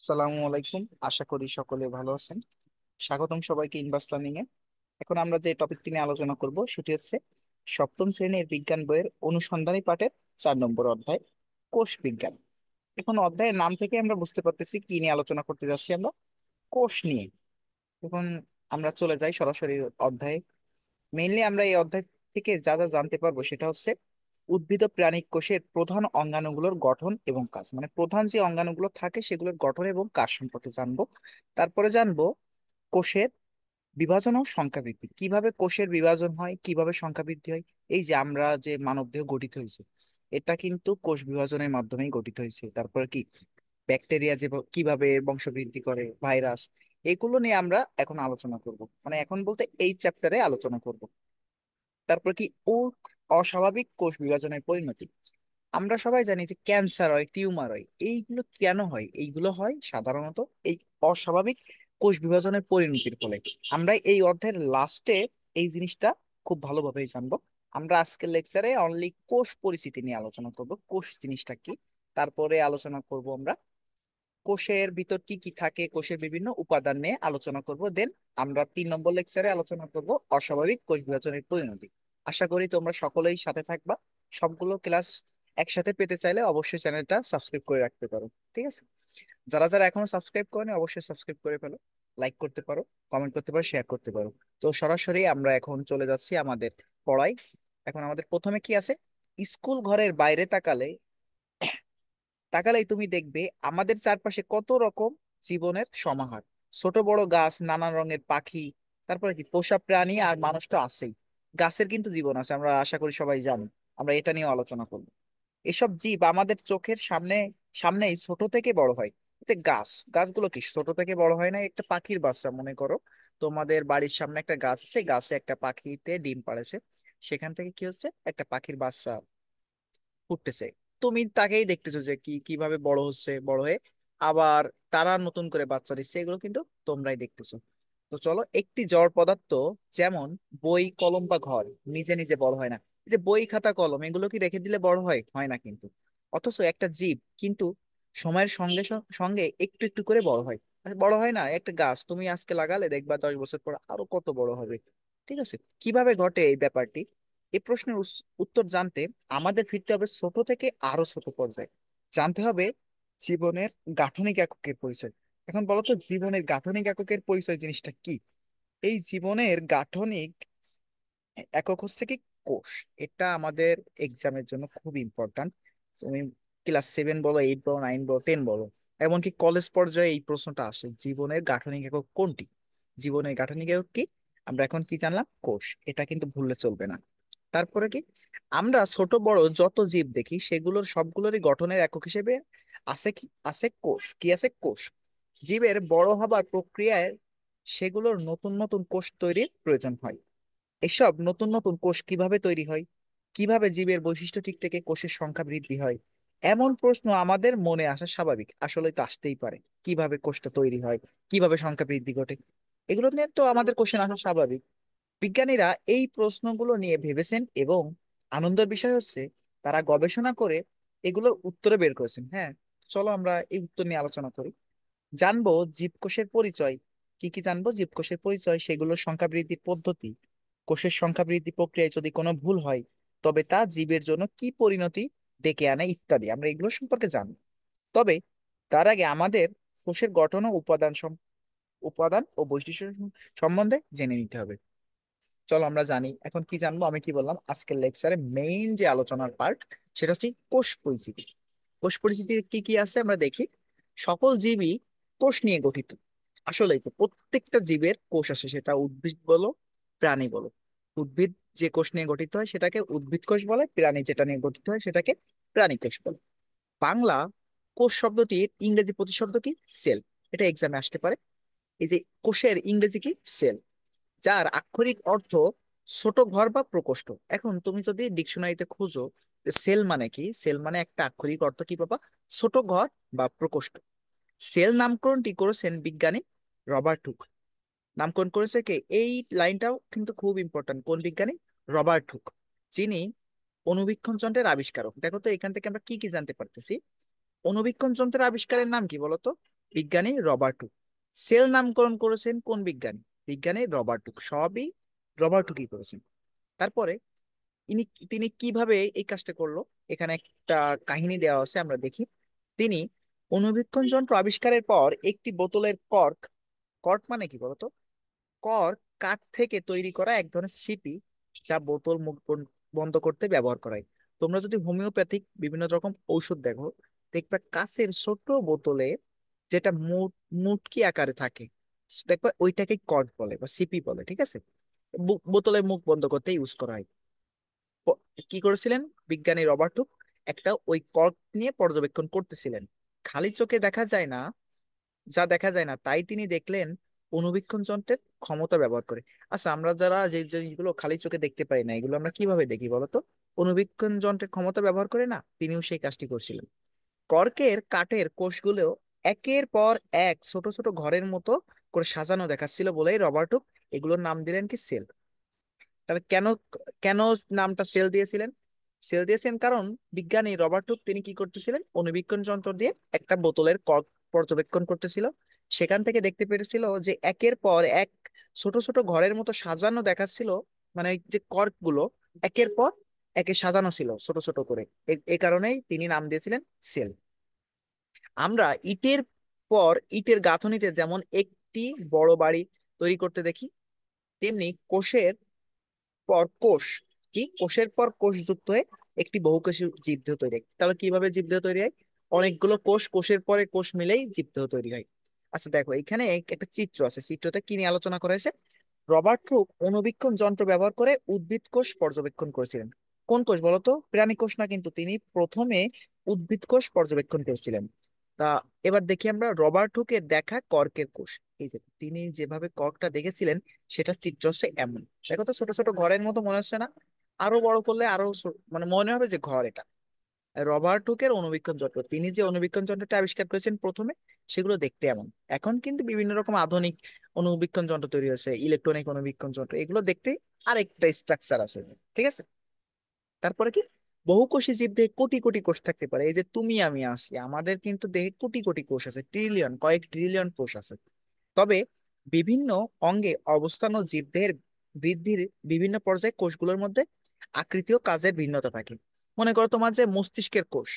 সালামু আলাইকুম। আশা করি সকলে ভালো আছেন। স্বাগতম সবাইকে ইনভার্স লার্নিং এ। এখন আমরা যে টপিকটি নিয়ে আলোচনা করব সেটি হচ্ছে সপ্তম শ্রেণীর বিজ্ঞান বইয়ের অনুসন্ধানী পাঠের 4 নম্বর অধ্যায়, কোষ বিজ্ঞান। এখন অধ্যায়ের নাম থেকে আমরা বুঝতে পারতেছি কি নিয়ে আলোচনা করতে যাচ্ছি, আমরা কোষ নিয়ে। এখন আমরা চলে যাই সরাসরি অধ্যায়ে। মেইনলি আমরা এই অধ্যায় থেকে যা যা জানতে পারবো সেটা হচ্ছে উদ্ভিদ ও প্রাণী কোষের প্রধান অঙ্গাণুগুলোর গঠন এবং কাজ, মানে প্রধান যে অঙ্গাণুগুলো থাকে সেগুলোর গঠন এবং কাজ সম্পর্কে জানবো। তারপরে জানবো কোষের বিভাজন ও সংখ্যা বৃদ্ধি, কিভাবে কোষের বিভাজন হয়, কিভাবে সংখ্যা বৃদ্ধি হয়। এই যে আমরা যে মানবদেহ গঠিত হয়েছে, এটা কিন্তু কোষ বিভাজনের মাধ্যমেই গঠিত হয়েছে। তারপরে কি ব্যাকটেরিয়া যে কিভাবে বংশবৃদ্ধি করে, ভাইরাস, এগুলো নিয়ে আমরা এখন আলোচনা করব, মানে এখন বলতে এই চ্যাপ্টারে আলোচনা করব। তারপর কি ও অস্বাভাবিক কোষ বিভাজনের পরিণতি। আমরা সবাই জানি যে ক্যান্সার হয়, টিউমার হয়, এইগুলো কেন হয়? এইগুলো হয় সাধারণত এই অস্বাভাবিক কোষ বিভাজনের পরিণতির ফলে। আমরা এই অধ্যায়ের লাস্টে এই জিনিসটা খুব ভালোভাবে জানবো। আমরা আজকের লেকচারে অনলি কোষ পরিচিতি নিয়ে আলোচনা করব, কোষ জিনিসটা কি। তারপরে আলোচনা করব আমরা কোষের ভিতর কি কি থাকে, কোষের বিভিন্ন উপাদান নিয়ে আলোচনা করব। দেন আমরা 3 নম্বর লেকচারে আলোচনা করব অস্বাভাবিক কোষ বিভাজনের পরিণতি। আশা করি তোমরা সকলেই সাথে থাকবা। সবগুলো ক্লাস একসাথে পেতে চাইলে অবশ্যই চ্যানেলটা সাবস্ক্রাইব করে রাখতে পারো, ঠিক আছে? যারা যারা এখনো সাবস্ক্রাইব করেনি অবশ্যই সাবস্ক্রাইব করে ফেলো, লাইক করতে পারো, কমেন্ট করতে পারো, শেয়ার করতে পারো। তো সরাসরি আমরা এখন চলে যাচ্ছি আমাদের পড়াই। এখন আমাদের প্রথমে কি আছে, স্কুল ঘরের বাইরে তাকালেই তুমি দেখবে আমাদের চারপাশে কত রকম জীবনের সমাহার। ছোট বড় গাছ, নানান রঙের পাখি, তারপরে কি পোষা প্রাণী, আর মানুষ তো আছেই। গাছের কিন্তু জীবন আছে, আমরা আশা করি সবাই জানি। আমরা এটা নিয়েও আলোচনা করব। এসব জীব আমাদের চোখের সামনেই ছোট থেকে বড় হয়। এতে গাছগুলো কি ছোট থেকে বড় হয় না? একটা পাখির বাচ্চা মনে করো, তোমাদের বাড়ির সামনে একটা গাছ আছে, গাছে একটা পাখিতে ডিম পাড়েছে, সেখান থেকে কি হচ্ছে, একটা পাখির বাচ্চা ফুটতেছে। তুমি তাকেই দেখতেছো যে কিভাবে বড় হচ্ছে, বড় হয়ে আবার তারা নতুন করে বাচ্চা দিচ্ছে, এগুলো কিন্তু তোমরাই দেখতেছো। তো চলো, একটি জড় পদার্থ যেমন বই, কলম বা ঘর নিজে নিজে বড় হয় না। এই যে বই, খাতা, কলম, এগুলো কি রেখে দিলে বড় হয়? হয় না কিন্তু। অথচ একটা জীব কিন্তু সময়ের সঙ্গে সঙ্গে একটু একটু করে বড় হয়। আর বড় হয় না? একটা গাছ তুমি আজকে লাগালে দেখবা 10 বছর পর আরো কত বড় হবে। ঠিক আছে? কিভাবে ঘটে এই ব্যাপারটি? এই প্রশ্নের উত্তর জানতে আমাদের ফিরতে হবে ছোট থেকে আরো ছোট পর্যায়ে। জানতে হবে জীবনের গাঠনিক এককের পরিচয়। এখন বলো তো, জীবনের গাঠনিক এককের পরিচয় জিনিসটা কি? এই জীবনের গাঠনিক একক হচ্ছে কি, কোষ। এটা আমাদের এক্সামের জন্য খুব ইম্পর্ট্যান্ট। তুমি ক্লাস 7 বলো, 8 বলো, 9 বলো, 10 বলো, এমনকি কলেজ পর্যায়ে এই প্রশ্নটা আসে, জীবনের গাঠনিক একক কোনটি? জীবনের গাঠনিক একক কি? আমরা এখন কি জানলাম? কোষ। এটা কিন্তু ভুললে চলবে না। তারপরে কি, আমরা ছোট বড় যত জীব দেখি সেগুলোর সবগুলোরই গঠনের একক হিসেবে আছে কি, আছে কোষ। কি আছে? কোষ। জীবের বড় হবার প্রক্রিয়ায় সেগুলোর নতুন নতুন কোষ তৈরির প্রয়োজন হয়। এসব নতুন নতুন কোষ কিভাবে তৈরি হয়, কিভাবে জীবের বৈশিষ্ট্য ঠিক থেকে কোষের সংখ্যা বৃদ্ধি হয়, এমন প্রশ্ন আমাদের মনে আসা স্বাভাবিক। আসলে তো আসতেই পারে, কিভাবে কোষটা তৈরি হয়, কিভাবে সংখ্যা বৃদ্ধি ঘটে, এগুলো নিয়ে তো আমাদের কোশ্চেন আসা স্বাভাবিক। বিজ্ঞানীরা এই প্রশ্নগুলো নিয়ে ভেবেছেন এবং আনন্দের বিষয় হচ্ছে তারা গবেষণা করে এগুলোর উত্তরে বের করেছেন। হ্যাঁ, চলো আমরা এই উত্তর নিয়ে আলোচনা করি। জানবো জীবকোষের পরিচয়। কি কি জানবো? জীবকোষের পরিচয়, সেগুলোর সংখ্যা বৃদ্ধির পদ্ধতি, কোষের সংখ্যা বৃদ্ধি প্রক্রিয়ায় যদি কোনো ভুল হয় তবে তা জীবের জন্য কি পরিণতি ডেকে আনে, ইত্যাদি আমরা এগুলো সম্পর্কে জানবো। তবে তার আগে আমাদের কোষের গঠন ও উপাদান ও বৈশিষ্ট্য সম্বন্ধে জেনে নিতে হবে। চলো আমরা জানি এখন কি জানবো। আমি কি বললাম, আজকের লেকচারে মেইন যে আলোচনার পার্ট সেটা হচ্ছে কোষ পরিচিতি। কোষ পরিচিতি কি কি আছে আমরা দেখি। সকল জীবই কোষ নিয়ে গঠিত। আসলেই তো প্রত্যেকটা জীবের কোষ আছে, সেটা উদ্ভিদ বলো, প্রাণী বলো। উদ্ভিদ যে কোষ নিয়ে গঠিত হয় সেটাকে উদ্ভিদ কোষ বলে, প্রাণী যেটা নিয়ে গঠিত হয় সেটাকে প্রাণী কোষ বলে। বাংলা কোষ শব্দটির ইংরেজি প্রতিশব্দ কি? সেল। এটা এক্সামে আসতে পারে। এই যে কোষের ইংরেজি কি? সেল, যার আক্ষরিক অর্থ ছোট ঘর বা প্রকোষ্ঠ। এখন তুমি যদি ডিকশনারিতে খুঁজো সেল মানে কি, সেল মানে একটা আক্ষরিক অর্থ কি বাবা? ছোট ঘর বা প্রকোষ্ঠ। সেল নামকরণটি করেছেন বিজ্ঞানী রবার্ট হুক। নামকরণ করেছে কে? এই লাইনটাও কিন্তু খুব ইম্পর্ট্যান্ট। কোন বিজ্ঞানী? রবার্ট হুক, যিনি অণুবীক্ষণ যন্ত্রের আবিষ্কারক। দেখো তো এখান থেকে আমরা কি কি জানতে পারতেছি। অণুবীক্ষণ যন্ত্রের আবিষ্কারের নাম কি বলতো? বিজ্ঞানী রবার্ট হুক। সেল নামকরণ করেছেন কোন বিজ্ঞানী? বিজ্ঞানী রবার্ট হুক। সবই রবার্ট হুকই করেছেন। তারপরে ইনি তিনি কিভাবে এই কাজটা করলো, এখানে একটা কাহিনী দেওয়া আছে, আমরা দেখি। তিনি অণুবীক্ষণ যন্ত্র আবিষ্কারের পর একটি বোতলের কর্ক, কর্ক মানে কি বলতো? কর্ক কাঠ থেকে তৈরি করা এক ধরনের সিপি, যা বোতল মুখ বন্ধ করতে ব্যবহার করা হয়। তোমরা যদি হোমিওপ্যাথিক বিভিন্ন রকম ঔষধ দেখো, দেখবে কাঁচের ছোট বোতলে যেটা মুটকি আকারে থাকে, দেখবে ওইটাকে কর্ক বলে বা সিপি বলে, ঠিক আছে? বোতলের মুখ বন্ধ করতে ইউজ করা হয়। প- কি করেছিলেন বিজ্ঞানী রবার্ট হুক? একটা ওই কর্ক নিয়ে পর্যবেক্ষণ করতেছিলেন। খালি চোখে দেখা যায় না, যা দেখা যায় না তাই তিনি দেখলেন অণুবীক্ষণ যন্ত্রের ক্ষমতা ব্যবহার করে। আচ্ছা, আমরা যারা যে জিনিসগুলো খালি চোখে দেখতে পাই না, এগুলো আমরা কিভাবে দেখি বলতো? অণুবীক্ষণ যন্ত্রের ক্ষমতা ব্যবহার করে না, তিনিও সেই কাজটি করছিলেন। কর্কের কাঠের কোষগুলো একের পর এক ছোট ছোট ঘরের মতো করে সাজানো দেখাচ্ছিল বলেই রবার্ট হুক এগুলোর নাম দিলেন কি সেল। তাহলে কেন কেন নামটা সেল দিয়েছিলেন? সেল দিয়েছেন কারণ বিজ্ঞানী রবার্ট হুক তিনি কি করতেছিলেন, অণুবীক্ষণ যন্ত্র দিয়ে একটা বোতলের কর্ক পর্যবেক্ষণ করতেছিল। সেখান থেকে দেখতে পেরেছিল যে একের পর এক ছোট ছোট ঘরের মতো সাজানো দেখাচ্ছিল, মানে এই যে কর্ক গুলো একের পর একে সাজানো ছিল ছোট ছোট করে। এ কারণেই তিনি নাম দিয়েছিলেন সেল। আমরা ইটের পর ইটের গাঁথনিতে যেমন একটি বড় বাড়ি তৈরি করতে দেখি, তেমনি কোষের পর কোষ, কি কোষের পর কোষ যুক্ত হয়ে একটি বহুকোষী জীবদেহ তৈরি হয়। তাহলে কিভাবে জীবদেহ তৈরি হয়? অনেকগুলো কোষ, কোষের পরে কোষ মিলেই জীবদেহ তৈরি হয়। আচ্ছা দেখো, এখানে একটা চিত্র আছে, চিত্রতে কি নিয়ে আলোচনা করা হয়েছে? রবার্ট হুক অণুবীক্ষণ যন্ত্র ব্যবহার করে উদ্ভিদ কোষ পর্যবেক্ষণ করেছিলেন। কোন কোষ বলতো? প্রাণী কোষ না, কিন্তু তিনি প্রথমে উদ্ভিদ কোষ পর্যবেক্ষণ করেছিলেন। তা এবার দেখি আমরা রবার্ট হুকের দেখা কর্কের কোষ। এই যে তিনি যেভাবে কর্কটা দেখেছিলেন, সেটা চিত্র হচ্ছে এমন। দেখো তো, ছোট ছোট ঘরের মতো মনে হচ্ছে না? আরো বড় করলে আরো মানে মনে হবে যে ঘর এটা। রবার্ট হুকের অণুবীক্ষণ যন্ত্র, তিনি যে অণুবীক্ষণ যন্ত্রটা আবিষ্কার করেছেন প্রথমে, সেগুলো দেখতে এমন। এখন কিন্তু বিভিন্ন রকম আধুনিক অণুবীক্ষণ যন্ত্র তৈরি হয়েছে, ইলেকট্রনিক অণুবীক্ষণ যন্ত্র, এগুলো দেখতে আরেকটা স্ট্রাকচার আছে, ঠিক আছে? তারপরে কি, বহুকোষী জীবদেহে কোটি কোটি কোষ থাকতে পারে। এই যে তুমি আমি আছি, আমাদের কিন্তু দেহে কোটি কোটি কোষ আছে, ট্রিলিয়ন, কয়েক ট্রিলিয়ন কোষ আছে। তবে বিভিন্ন অঙ্গে অবস্থান ও জীবদেহের বৃদ্ধির বিভিন্ন পর্যায়ে কোষগুলোর মধ্যে আকৃতি ও কাজের ভিন্নতা থাকে। মনে করো তোমার যে মস্তিষ্কের কোষ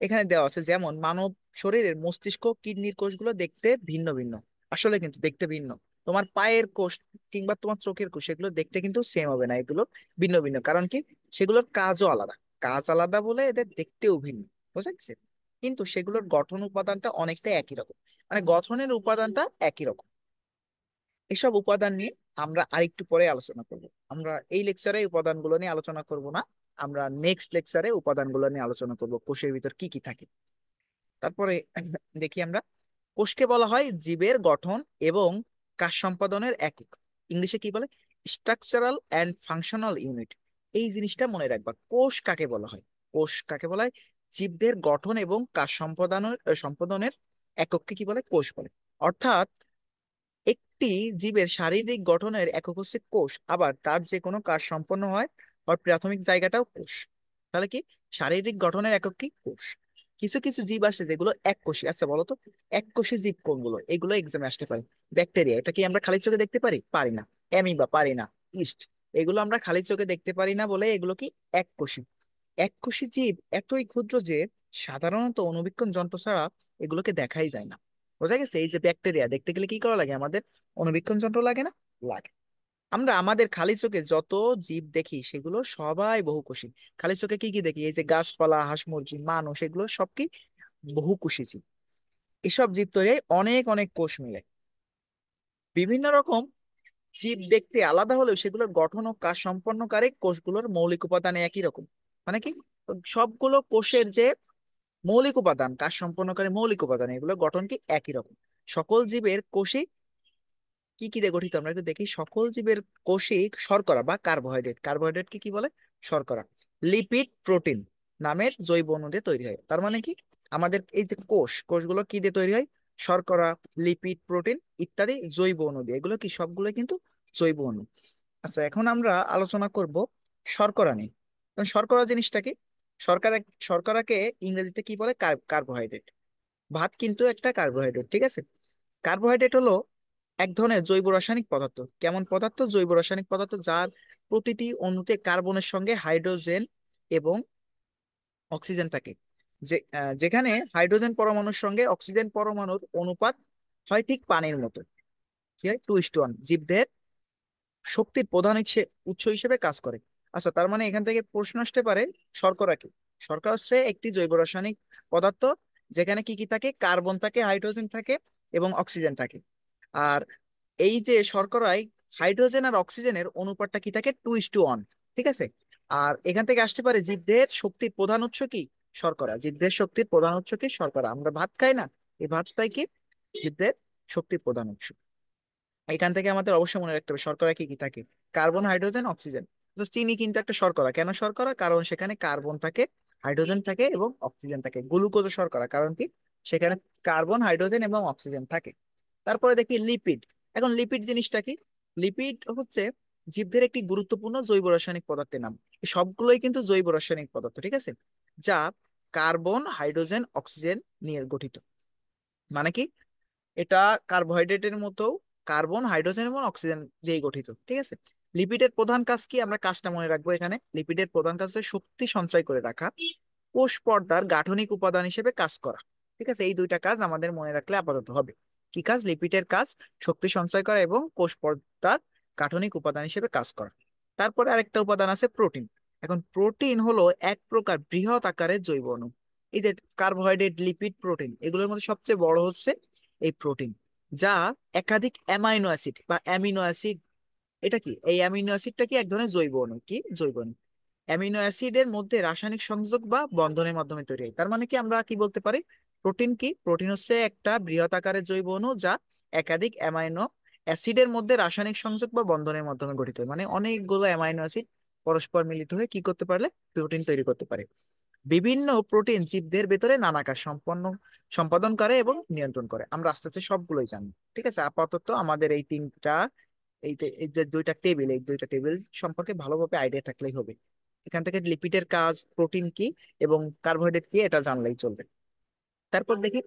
এখানে দেওয়া আছে, যেমন মানব শরীরের মস্তিষ্ক কিডনির কোষগুলো দেখতে ভিন্ন ভিন্ন, আসলে কিন্তু দেখতে ভিন্ন। তোমার পায়ের কোষ কিংবা তোমার চোখের কোষ, এগুলো দেখতে কিন্তু সেম হবে না, এগুলো ভিন্ন ভিন্ন। কারণ কি, সেগুলোর কাজও আলাদা। কাজ আলাদা বলে এদের দেখতেও ভিন্ন, বুঝা গেছে? কিন্তু সেগুলোর গঠন উপাদানটা অনেকটা একই রকম, মানে গঠনের উপাদানটা একই রকম। এসব উপাদান নিয়ে আমরা আরেকটু পরে আলোচনা করব। আমরা এই লেকচারে উপাদানগুলো নিয়ে আলোচনা করব না, আমরা নেক্সট লেকচারে উপাদানগুলো নিয়ে আলোচনা করব, কোষের ভিতর কি কি থাকে। তারপরে দেখি আমরা, কোষকে বলা হয় জীবের গঠন এবং কাজ সম্পাদনের একক। ইংলিশে কি বলে? Structural and functional unit. এই জিনিসটা মনে রাখবা, কোষ কাকে বলা হয়। কোষ কাকে বলা হয়? জীবদের গঠন এবং কাজ সম্পাদনের একককে কি বলে? কোষ বলে। অর্থাৎ একটি জীবের শারীরিক গঠনের একক হচ্ছে কোষ, আবার তার যে কোনো কাজ সম্পন্ন হয় ওর প্রাথমিক জায়গাটাও কোষ। তাহলে কি, শারীরিক গঠনের একক কি? কোষ। কিছু কিছু জীব আছে যেগুলো এক কোষী। আচ্ছা বলো তো, এক কোষী জীব কোনগুলো? এগুলো এক্সামে আসতে পারে। ব্যাকটেরিয়া, এটা কি আমরা খালি চোখে দেখতে পারি? পারি না। অ্যামিবা, পারি না। ইস্ট, এগুলো আমরা খালি চোখে দেখতে পারি না বলে এগুলো কি? এক কোষী। এককোষী জীব এতই ক্ষুদ্র যে সাধারণত অণুবীক্ষণ যন্ত্র ছাড়া এগুলোকে দেখাই যায় না। বোঝা গেছে? এই যে ব্যাকটেরিয়া দেখতে গেলে কি করা লাগে আমাদের? অণুবীক্ষণ যন্ত্র লাগে না? লাগে। আমরা আমাদের খালি চোখে যত জীব দেখি সেগুলো সবাই বহুকোষী। খালি চোখে কি কি দেখি? এই যে গাছপালা, হাঁস মুরগি, মানুষ, এগুলো সব কি? বহুকোষী জীব। এসব জীব তৈরি হয় অনেক অনেক কোষ মিলে। বিভিন্ন রকম জীব দেখতে আলাদা হলেও সেগুলোর গঠন ও কাজ সম্পন্নকারী কোষগুলোর মৌলিক উপাদান একই রকম। মানে কি, সবগুলো কোষের যে মৌলিক উপাদান, কাজ সম্পন্নকারী মৌলিক উপাদান, এগুলো গঠন কি একই রকম। সকল জীবের কোষই কি কি দিয়ে গঠিত? আমরা একটু দেখি। সকল জীবের কোষই শর্করা বা কার্বোহাইড্রেট, কার্বোহাইড্রেট কি কি বলে? শর্করা। লিপিড, প্রোটিন নামের জৈব অণু দিয়ে তৈরি হয়। তার মানে কি, আমাদের এই যে কোষগুলো কি দিয়ে তৈরি হয়? শর্করা, লিপিড, প্রোটিন ইত্যাদি জৈব অণু দিয়ে। এগুলো কি? সবগুলো কিন্তু জৈব অণু। আচ্ছা, এখন আমরা আলোচনা করব শর্করা নিয়ে। এখন শর্করা জিনিসটা কি? শর্করা শর্করাকে ইংরেজিতে কি বলে? কার্বোহাইড্রেট। ভাত কিন্তু একটা কার্বোহাইড্রেট, ঠিক আছে। কার্বোহাইড্রেট হলো এক ধরনের জৈব রাসায়নিক পদার্থ। কেমন পদার্থ? জৈব রাসায়নিক পদার্থ যার প্রতিটি অণুতে কার্বনের সঙ্গে হাইড্রোজেন এবং অক্সিজেন থাকে। যেখানে হাইড্রোজেন পরমাণুর সঙ্গে অক্সিজেন পরমাণুর অনুপাত হয় ঠিক পানির মতো। কি হয়? 2:1। জীবদেহের শক্তির প্রধান উৎস হিসেবে কাজ করে। আচ্ছা, তার মানে এখান থেকে প্রশ্ন আসতে পারে, শর্করা কি? শর্করা হচ্ছে একটি জৈব রাসায়নিক পদার্থ, যেখানে কি কি থাকে? কার্বন থাকে, হাইড্রোজেন থাকে এবং অক্সিজেন থাকে। আর এই যে শর্করায় হাইড্রোজেন আর অক্সিজেনের অনুপাতটা কি থাকে? 2:1। ঠিক আছে। আর এখান থেকে আসতে পারে জীবদেহের শক্তির প্রধান উৎস কি? শর্করা। জীবদেহের শক্তির প্রধান উৎস কি? শর্করা। আমরা ভাত খাই না, এই ভাতটাই কি জীবদের শক্তির প্রধান উৎস। এখান থেকে আমাদের অবশ্যই মনে রাখতে হবে শর্করা কি কি থাকে। Carbon, hydrogen, oxygen. তো চিনি কিন্তু একটা শর্করা। কেন শর্করা? কারণ সেখানে কার্বন থাকে, হাইড্রোজেন থাকে এবং অক্সিজেন থাকে। গ্লুকোজ শর্করা, কারণ কি সেখানে কার্বন, হাইড্রোজেন এবং অক্সিজেন থাকে। তারপরে দেখি লিপিড। এখন লিপিড জিনিসটা কি? লিপিড হচ্ছে জীবদের একটি গুরুত্বপূর্ণ জৈব রাসায়নিক পদার্থের নাম। এই সবগুলোই কিন্তু জৈব রাসায়নিক পদার্থ, ঠিক আছে, যা কার্বন, হাইড্রোজেন, অক্সিজেন নিয়ে গঠিত। মানে কি? এটা কার্বোহাইড্রেটের মতো কার্বন, হাইড্রোজেন এবং অক্সিজেন দিয়ে গঠিত, ঠিক আছে। লিপিডের প্রধান কাজ কি? আমরা কাজটা মনে রাখবো এখানে। লিপিডের প্রধান কাজ হচ্ছে শক্তি সঞ্চয় করে রাখা, কোষ পর্দার গাঠনিক উপাদান হিসেবে কাজ করা। ঠিক আছে, এই দুইটা কাজ আমাদের মনে রাখলে আপাতত হবে। কি কাজ? লিপিডের কাজ শক্তি সঞ্চয় করা এবং কোষ পর্দার গাঠনিক উপাদান হিসেবে কাজ করা। তারপরে আরেকটা উপাদান আছে প্রোটিন। এখন প্রোটিন হলো এক প্রকার বৃহৎ আকারের জৈব অণু। এই যে কার্বোহাইড্রেট, লিপিড, প্রোটিন, এগুলোর মধ্যে সবচেয়ে বড় হচ্ছে এই প্রোটিন, যা একাধিক অ্যামাইনো অ্যাসিড বা অ্যামিনো অ্যাসিড। এটা কি? এই অ্যামিনো অ্যাসিডটা কি এক ধরনের জৈব অণু। কি জৈব অণু? অ্যামিনো অ্যাসিডের মধ্যে রাসায়নিক সংযোগ বা বন্ধনের মাধ্যমে তৈরি হয়। তার মানে কি আমরা কি বলতে পারি? প্রোটিন কি? প্রোটিন হচ্ছে একটা বৃহৎ আকারের জৈব অণু, যা একাধিক অ্যামাইনো অ্যাসিডের মধ্যে রাসায়নিক সংযোগ বা বন্ধনের মাধ্যমে গঠিত হয়। মানে অনেকগুলো অ্যামাইনো অ্যাসিড পরস্পর মিলিত হয়ে কি করতে পারলে প্রোটিন তৈরি করতে পারে। বিভিন্ন প্রোটিন জীবদের ভেতরে নানা কাজ সম্পাদন করে এবং নিয়ন্ত্রণ করে। আমরা আস্তে আস্তে সবগুলোই জানি। ঠিক আছে, আপাতত আমাদের এই তিনটা, এই যে দুইটা টেবিল, এই দুইটা টেবিল সম্পর্কে ভালোভাবে আইডিয়া থাকলেই হবে। এখান থেকে লিপিডের কাজ, প্রোটিন কি এবং কার্বোহাইড্রেট কি, এটা জানলেই চলবে। তারপর দেখি,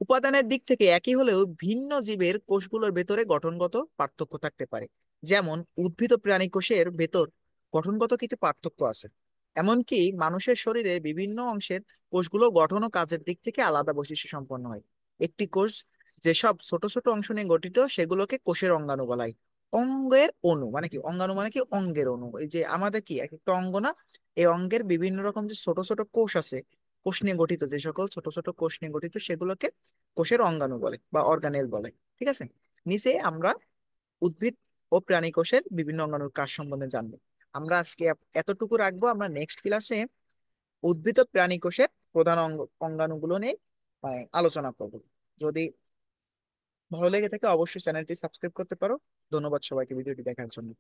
উপাদানের দিক থেকে একই হলেও ভিন্ন জীবের কোষগুলোর ভেতরে গঠনগত পার্থক্য থাকতে পারে। যেমন উদ্ভিদ ও প্রাণী কোষের ভেতর গঠনগত কিছু পার্থক্য আছে। এমনকি মানুষের শরীরের বিভিন্ন অংশের কোষগুলো গঠন ও কাজের দিক থেকে আলাদা বৈশিষ্ট্য সম্পন্ন হয়। একটি কোষ যেসব ছোট ছোট অংশ নিয়ে গঠিত, সেগুলোকে কোষের অঙ্গাণু বলা হয়। অঙ্গের অণু মানে কি? অঙ্গাণু মানে কি? অঙ্গের অণু। এই যে আমাদের কি এক একটা অঙ্গ না, এই অঙ্গের বিভিন্ন রকম যে ছোট ছোট কোষ আছে, কোষ নিয়ে গঠিত, যে সকল ছোট ছোট কোষ নিয়ে গঠিত, সেগুলোকে কোষের অঙ্গাণু বলে বা অর্গানেল বলে। ঠিক আছে। নিচে আমরা উদ্ভিদ ও প্রাণী কোষের বিভিন্ন অঙ্গাণুর কাজ সম্বন্ধে জানবো। আমরা আজকে এতটুকু রাখবো। আমরা নেক্সট ক্লাসে উদ্ভিদ ও প্রাণী কোষের প্রধান অঙ্গাণুগুলো নিয়ে আলোচনা করব। যদি ভালো লেগে থাকে অবশ্যই চ্যানেলটি সাবস্ক্রাইব করতে পারো। ধন্যবাদ সবাইকে ভিডিওটি দেখার জন্য।